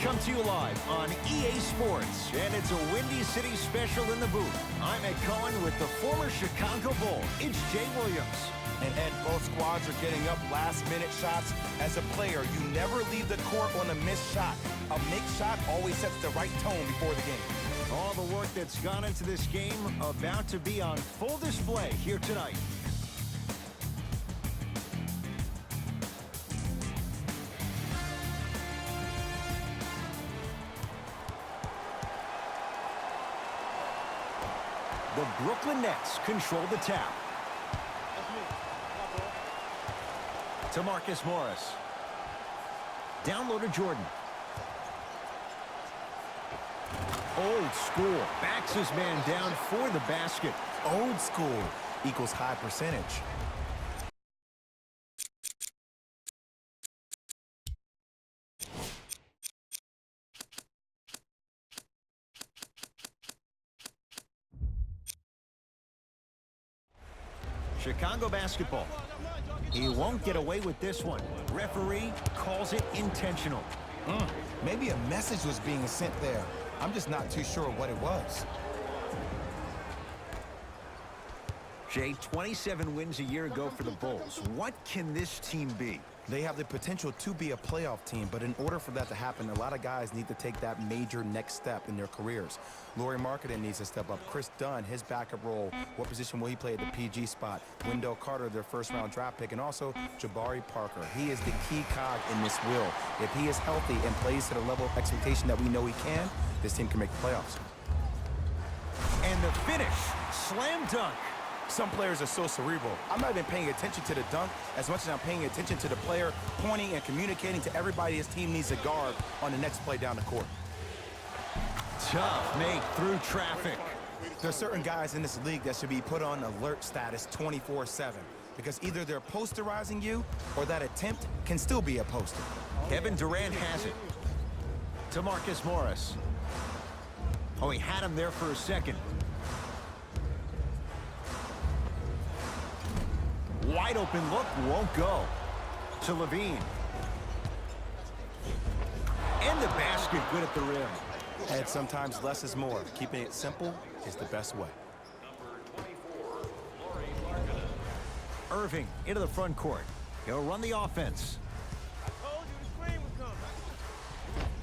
come to you live on EA Sports, and it's a Windy City special in the booth. I'm Ed Cohen with the former Chicago Bull. It's Jay Williams. And Ed, both squads are getting up last-minute shots. As a player, you never leave the court on a missed shot. A mixed shot always sets the right tone before the game. All the work that's gone into this game about to be on full display here tonight. The Brooklyn Nets control the tap. To Marcus Morris. Down low to Jordan. Old school. Backs his man down for the basket. Old school equals high percentage. Chicago basketball. He won't get away with this one. Referee calls it intentional. Maybe a message was being sent there. I'm just not too sure what it was. Jay, 27 wins a year ago for the Bulls. What can this team be? They have the potential to be a playoff team, but in order for that to happen, a lot of guys need to take that major next step in their careers. Lauri Markkanen needs to step up. Chris Dunn, his backup role. What position will he play at the PG spot? Wendell Carter, their first-round draft pick, and also Jabari Parker. He is the key cog in this wheel. If he is healthy and plays to the level of expectation that we know he can, this team can make the playoffs. And the finish, slam dunk. Some players are so cerebral. I'm not even paying attention to the dunk as much as I'm paying attention to the player pointing and communicating to everybody his team needs a guard on the next play down the court. Tough make through traffic. There are certain guys in this league that should be put on alert status 24/7 because either they're posterizing you or that attempt can still be a poster. Kevin Durant has it. To Marcus Morris. Oh, he had him there for a second. Wide open look, won't go. To Levine. And the basket good at the rim. And sometimes less is more. Keeping it simple is the best way. Irving into the front court. He'll run the offense.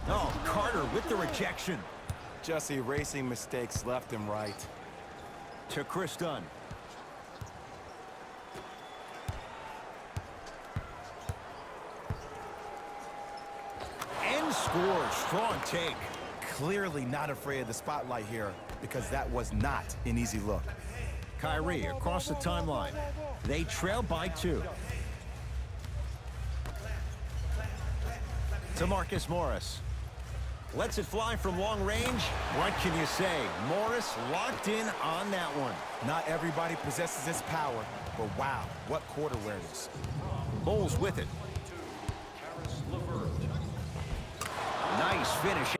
Oh, Carter with the rejection. Just erasing mistakes left and right. To Chris Dunn. Scores, strong take. Clearly not afraid of the spotlight here because that was not an easy look. Kyrie across the timeline. They trail by 2. To Marcus Morris. Lets it fly from long range. What can you say? Morris locked in on that one. Not everybody possesses this power, but wow, what court awareness. Bulls with it. Nice finish.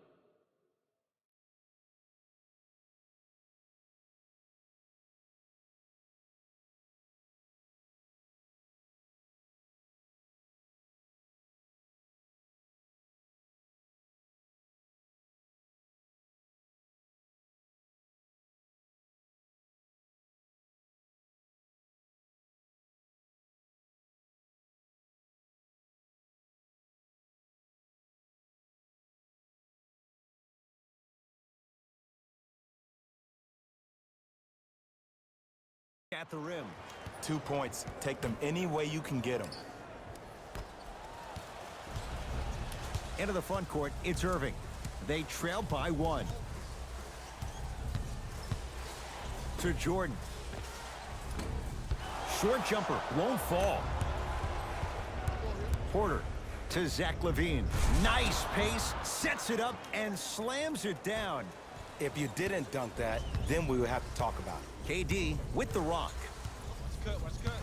At the rim. 2 points. Take them any way you can get them. Into the front court, it's Irving. They trail by 1. To Jordan. Short jumper, won't fall. Porter to Zach LaVine. Nice pace, sets it up, and slams it down. If you didn't dunk that, then we would have to talk about it. KD with the rock. Watch cut.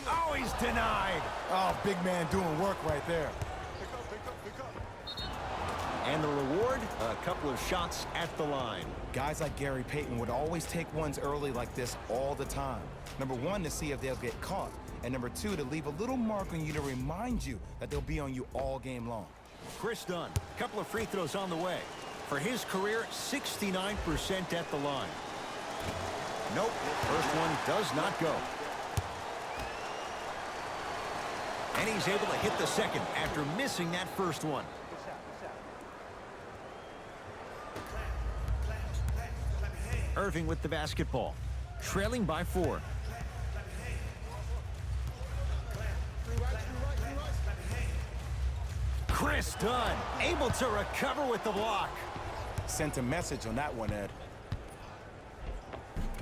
Oh, he's denied. Oh, big man doing work right there. Pick up. And the reward, a couple of shots at the line. Guys like Gary Payton would always take ones early like this all the time. Number one, to see if they'll get caught. And number two, to leave a little mark on you to remind you that they'll be on you all game long. Kris Dunn, a couple of free throws on the way. For his career, 69% at the line. Nope, first one does not go. And he's able to hit the second after missing that first one. Irving with the basketball, trailing by 4. Kris Dunn, able to recover with the block. Sent a message on that one, Ed.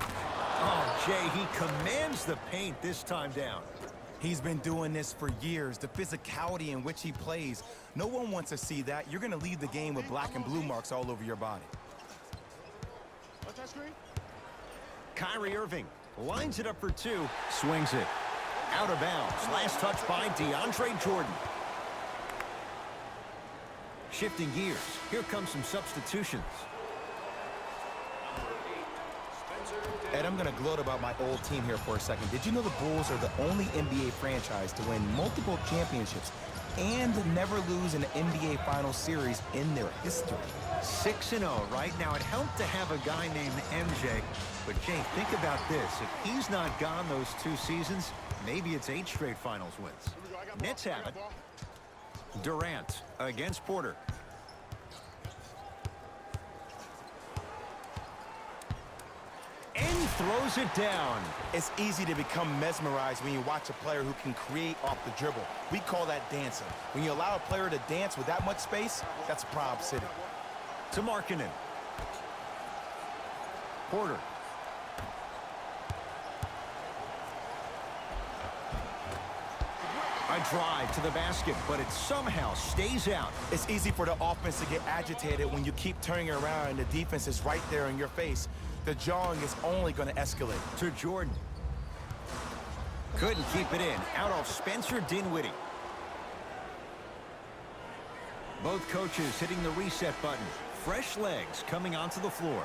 Oh, Jay, he commands the paint this time down. He's been doing this for years. The physicality in which he plays. No one wants to see that. You're going to leave the game with black and blue marks all over your body. Kyrie Irving lines it up for 2, swings it. Out of bounds. Last touch by DeAndre Jordan. Shifting gears. Here comes some substitutions. Ed, I'm going to gloat about my old team here for a second. Did you know the Bulls are the only NBA franchise to win multiple championships and never lose an NBA Finals series in their history? 6-0 right now. It helped to have a guy named MJ. But, Jay, think about this. If he's not gone those 2 seasons, maybe it's 8 straight Finals wins. Nets have it. Durant against Porter. And throws it down. It's easy to become mesmerized when you watch a player who can create off the dribble. We call that dancing. When you allow a player to dance with that much space, that's Prob City. To Markkanen. Porter. A drive to the basket, but it somehow stays out. It's easy for the offense to get agitated when you keep turning it around and the defense is right there in your face. The jawing is only going to escalate. To Jordan. Couldn't keep it in. Out of Spencer Dinwiddie. Both coaches hitting the reset button. Fresh legs coming onto the floor.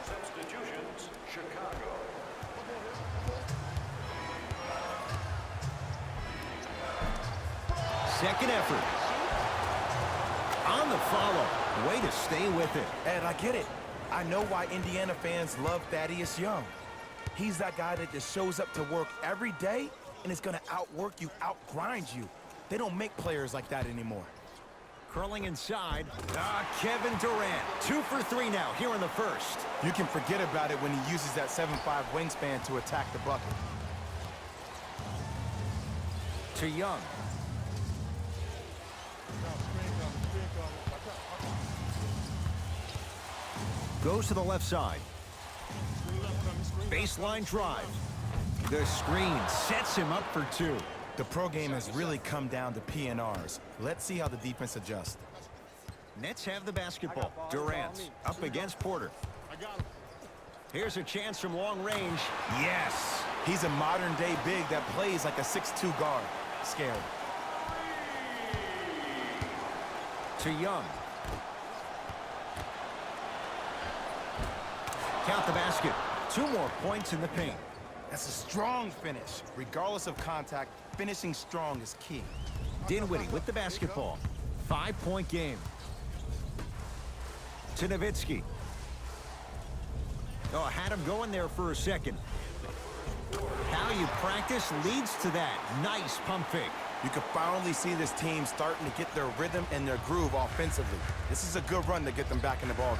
Substitutions, Chicago. Second effort. On the follow. Way to stay with it. Ed, I get it. I know why Indiana fans love Thaddeus Young. He's that guy that just shows up to work every day and is going to outwork you, outgrind you. They don't make players like that anymore. Curling inside. Kevin Durant. 2 for 3 now here in the first. You can forget about it when he uses that 7'5" wingspan to attack the bucket. To Young. Goes to the left side. Baseline drive. The screen sets him up for 2. The pro game has really come down to PNRs. Let's see how the defense adjusts. Nets have the basketball. Durant up against Porter. Here's a chance from long range. Yes. He's a modern-day big that plays like a 6'2" guard. Scary. To Young. Count the basket. 2 more points in the paint. That's a strong finish. Regardless of contact, finishing strong is key. Dinwiddie with the basketball. 5-point game. To Nowitzki. Oh, had him going there for a second. How you practice leads to that. Nice pump fake. You can finally see this team starting to get their rhythm and their groove offensively. This is a good run to get them back in the ballgame.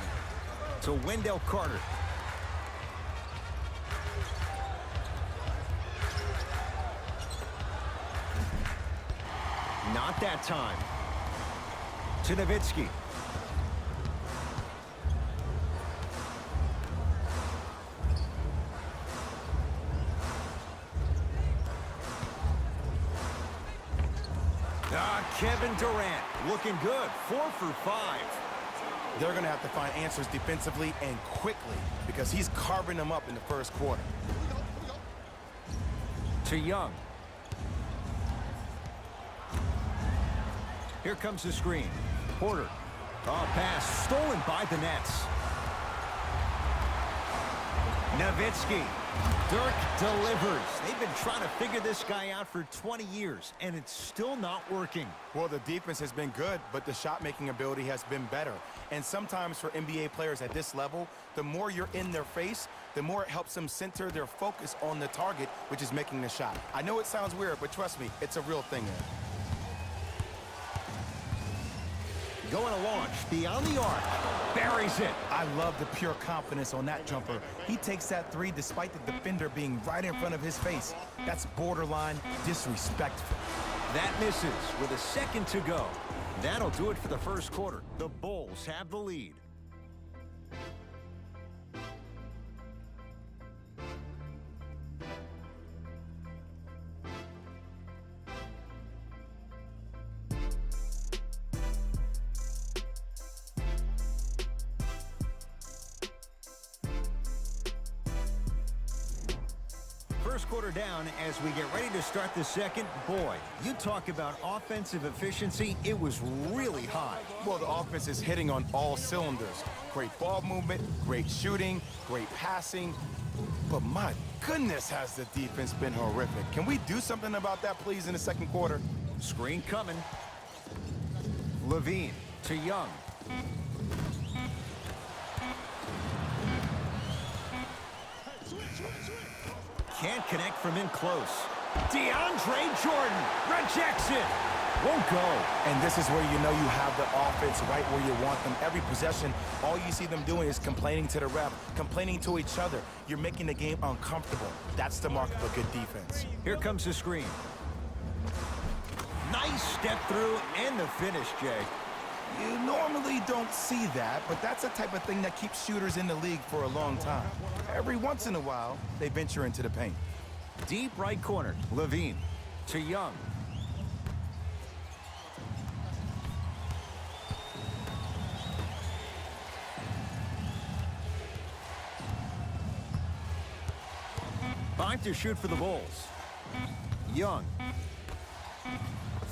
To Wendell Carter. Not that time. To Nowitzki. Kevin Durant looking good. 4 for 5. They're going to have to find answers defensively and quickly because he's carving them up in the first quarter. To Young. Here comes the screen. Porter. Oh, pass stolen by the Nets. Nowitzki. Dirk delivers. They've been trying to figure this guy out for 20 years, and it's still not working. Well, the defense has been good, but the shot-making ability has been better. And sometimes for NBA players at this level, the more you're in their face, the more it helps them center their focus on the target, which is making the shot. I know it sounds weird, but trust me, it's a real thing there. Going to launch beyond the arc. Buries it. I love the pure confidence on that jumper. He takes that three despite the defender being right in front of his face. That's borderline disrespectful. That misses with a second to go. That'll do it for the first quarter. The Bulls have the lead. First quarter down as we get ready to start the second. Boy, you talk about offensive efficiency, it was really high. Well, the offense is hitting on all cylinders. Great ball movement, great shooting, great passing. But my goodness, has the defense been horrific. Can we do something about that, please, in the second quarter? Screen coming. Levine to Young. Can't connect from in close. DeAndre Jordan rejects it. Won't go. And this is where you know you have the offense right where you want them. Every possession, all you see them doing is complaining to the ref, complaining to each other. You're making the game uncomfortable. That's the mark of a good defense. Here comes the screen. Nice step through and the finish, Jay. You normally don't see that, but that's the type of thing that keeps shooters in the league for a long time. Every once in a while, they venture into the paint. Deep right corner, Levine to Young. Five to shoot for the Bulls. Young.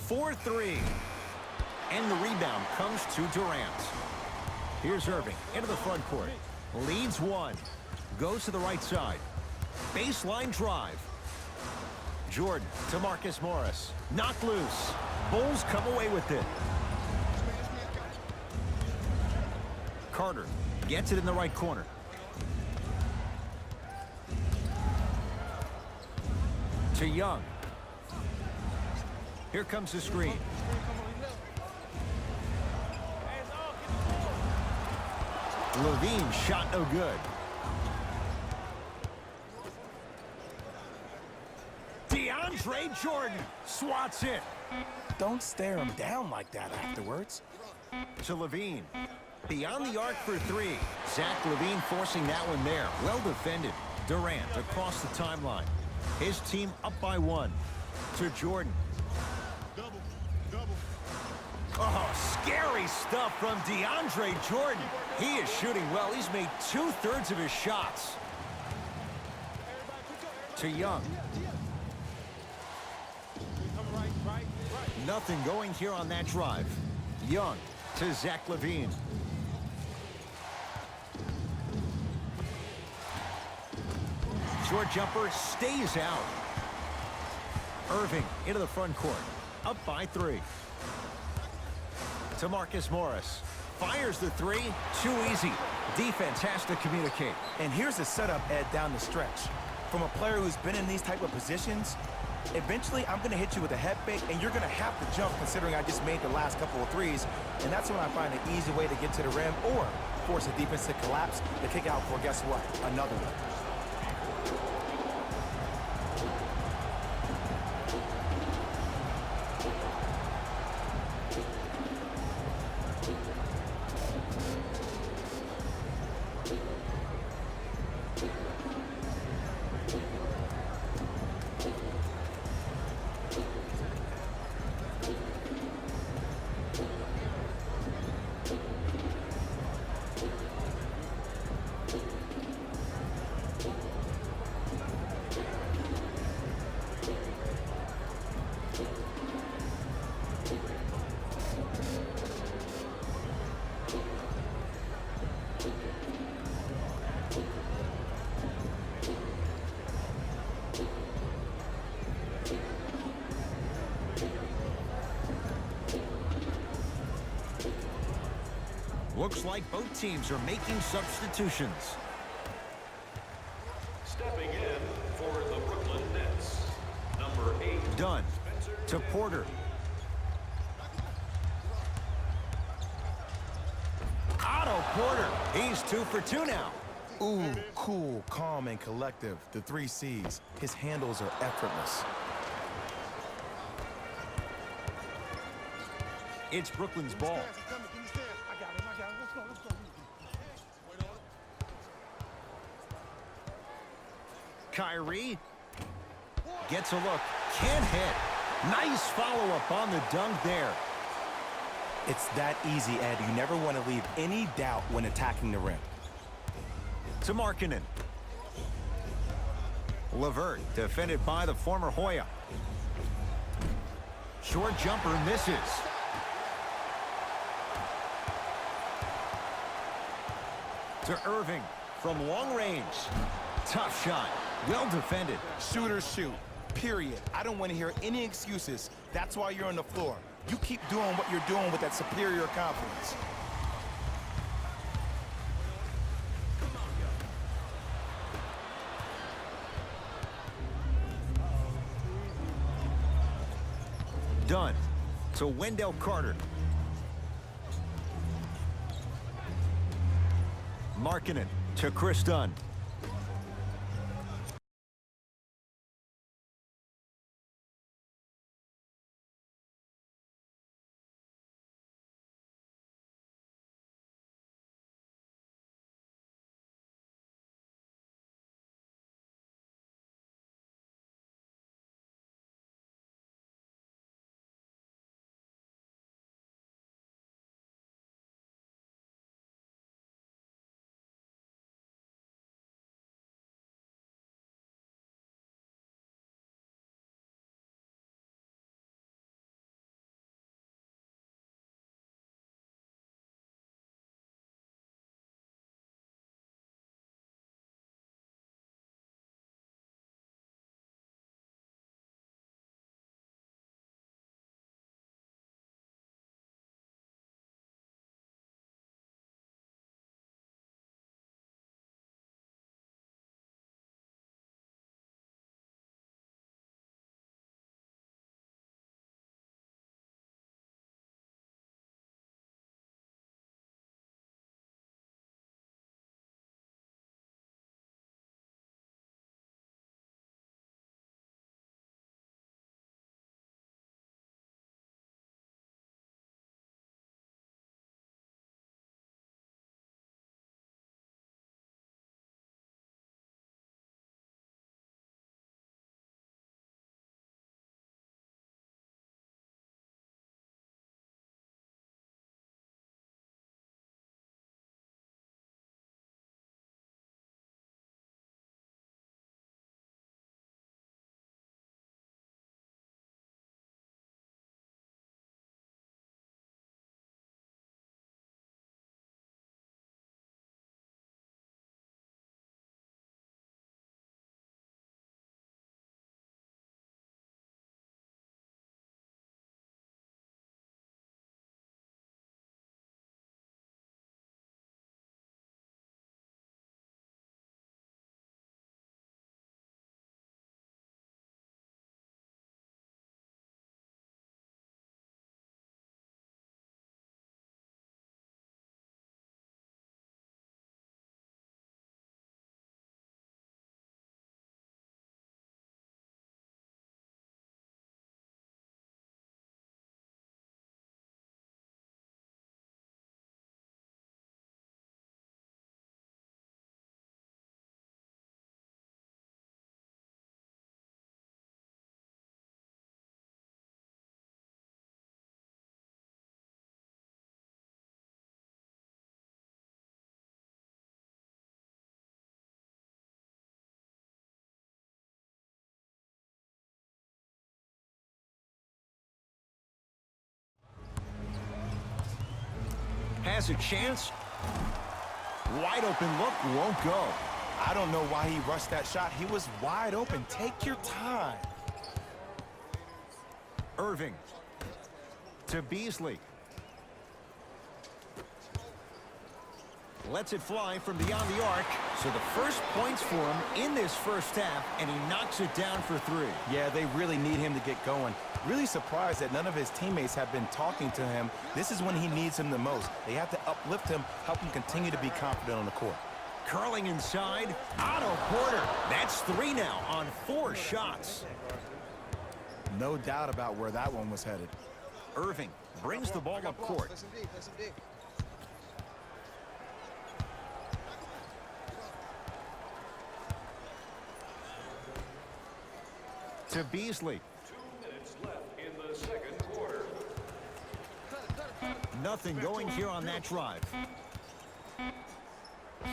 4-3. And the rebound comes to Durant. Here's Irving into the front court. Leads one. Goes to the right side. Baseline drive. Jordan to Marcus Morris. Knocked loose. Bulls come away with it. Carter gets it in the right corner. To Young. Here comes the screen. Levine shot no good. DeAndre Jordan swats it. Don't stare him down like that afterwards. To Levine. Beyond the arc for three. Zach Levine forcing that one there. Well defended. Durant across the timeline. His team up by one. To Jordan. Oh, scary stuff from DeAndre Jordan. He is shooting well. He's made 2/3 of his shots. To Young. Nothing going here on that drive. Young to Zach Levine. Short jumper stays out. Irving into the front court. Up by three. To Marcus Morris. Fires the three. Too easy. Defense has to communicate. And here's the setup, Ed, down the stretch. From a player who's been in these type of positions, eventually I'm going to hit you with a head fake, and you're going to have to jump considering I just made the last couple of threes. And that's when I find an easy way to get to the rim or force the defense to collapse to kick out for, guess what, another one. Looks like both teams are making substitutions. Stepping in for the Brooklyn Nets, number 8. Dunn to Porter. Otto Porter. He's 2 for 2 now. Ooh, cool, calm, and collective. The 3 C's. His handles are effortless. It's Brooklyn's ball. Kyrie gets a look. Can't hit. Nice follow-up on the dunk there. It's that easy, Ed. You never want to leave any doubt when attacking the rim. To Markkanen. LeVert defended by the former Hoya. Short jumper misses. To Irving from long range. Tough shot. Well defended. Shooters shoot, period. I don't want to hear any excuses. That's why you're on the floor. You keep doing what you're doing with that superior confidence. Dunn to Wendell Carter. Markkanen to Chris Dunn. Has a chance. Wide open look, won't go. I don't know why he rushed that shot. He was wide open. Take your time. Irving to Beasley. Lets it fly from beyond the arc. So the first points for him in this first half, and he knocks it down for 3. Yeah, they really need him to get going. Really surprised that none of his teammates have been talking to him. This is when he needs him the most. They have to uplift him, help him continue to be confident on the court. Curling inside, Otto Porter. That's 3 now on 4 shots. No doubt about where that one was headed. Irving brings the ball up court. To Beasley. 2 minutes left in the second quarter. Nothing going here on that drive.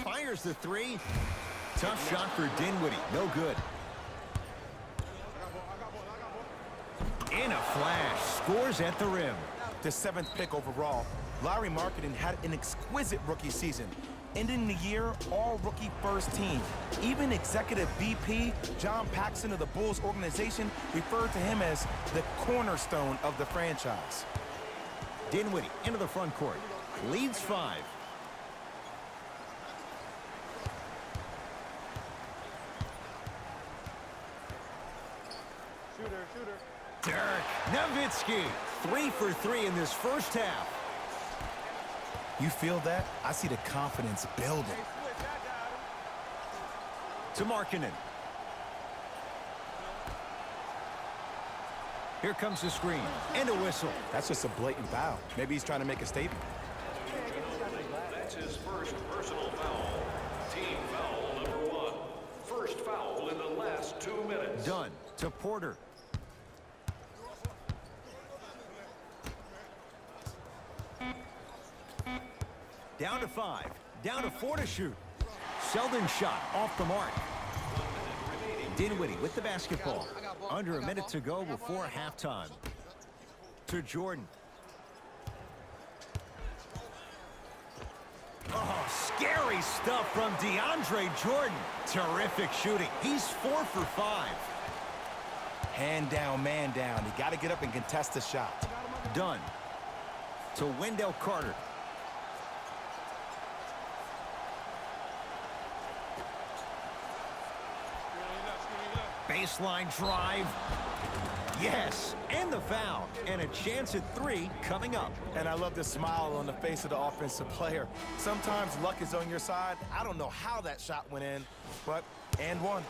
Fires the 3. Tough shot for Dinwiddie. No good. In a flash. Scores at the rim. The 7th pick overall, Lauri Markkanen had an exquisite rookie season. Ending the year, all-rookie first team. Even executive VP John Paxson of the Bulls organization referred to him as the cornerstone of the franchise. Dinwiddie into the front court. Leads 5. Dirk Nowitzki, 3 for 3 in this first half. You feel that? I see the confidence building. To Markkanen. Here comes the screen and a whistle. That's just a blatant foul. Maybe he's trying to make a statement. That's his first personal foul. Team foul number 1. First foul in the last 2 minutes. Dunn to Porter. Down to 5. Down to 4 to shoot. Selden shot off the mark. Dinwiddie with the basketball. Under a minute to go before halftime. To Jordan. Oh, scary stuff from DeAndre Jordan. Terrific shooting. He's 4 for 5. Hand down, man down. You got to get up and contest the shot. Dunn. To Wendell Carter. Baseline drive. Yes, and the foul. And a chance at 3 coming up. And I love the smile on the face of the offensive player. Sometimes luck is on your side. I don't know how that shot went in, but and one.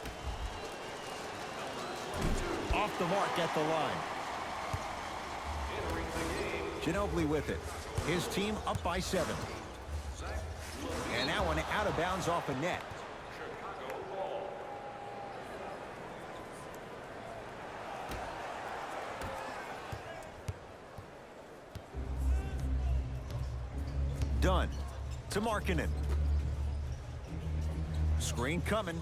Off the mark at the line. Ginobili with it. His team up by 7. And that one out of bounds off a net. Dunn to Markkanen. Screen coming.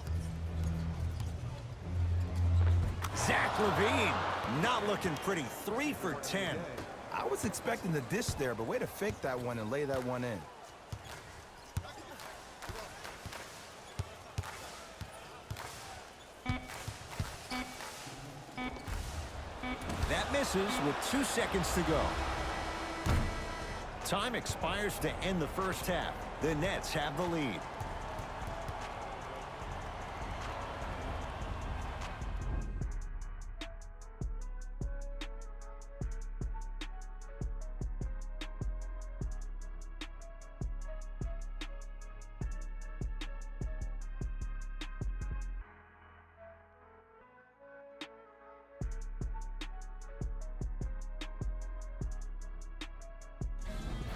Zach LaVine not looking pretty. 3 for 10. I was expecting the dish there, but way to fake that one and lay that one in. That misses with 2 seconds to go. Time expires to end the first half. The Nets have the lead.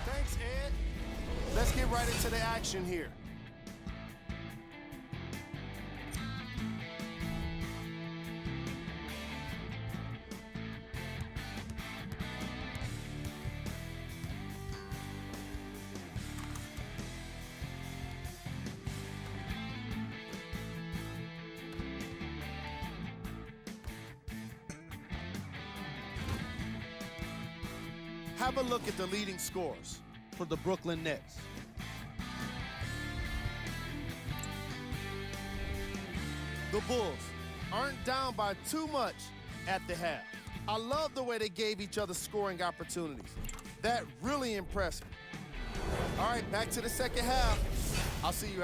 Thanks, Ed. Let's get right into the action here. Have a look at the leading scores for the Brooklyn Nets. The Bulls aren't down by too much at the half. I love the way they gave each other scoring opportunities. That really impressed me. All right, back to the second half. I'll see you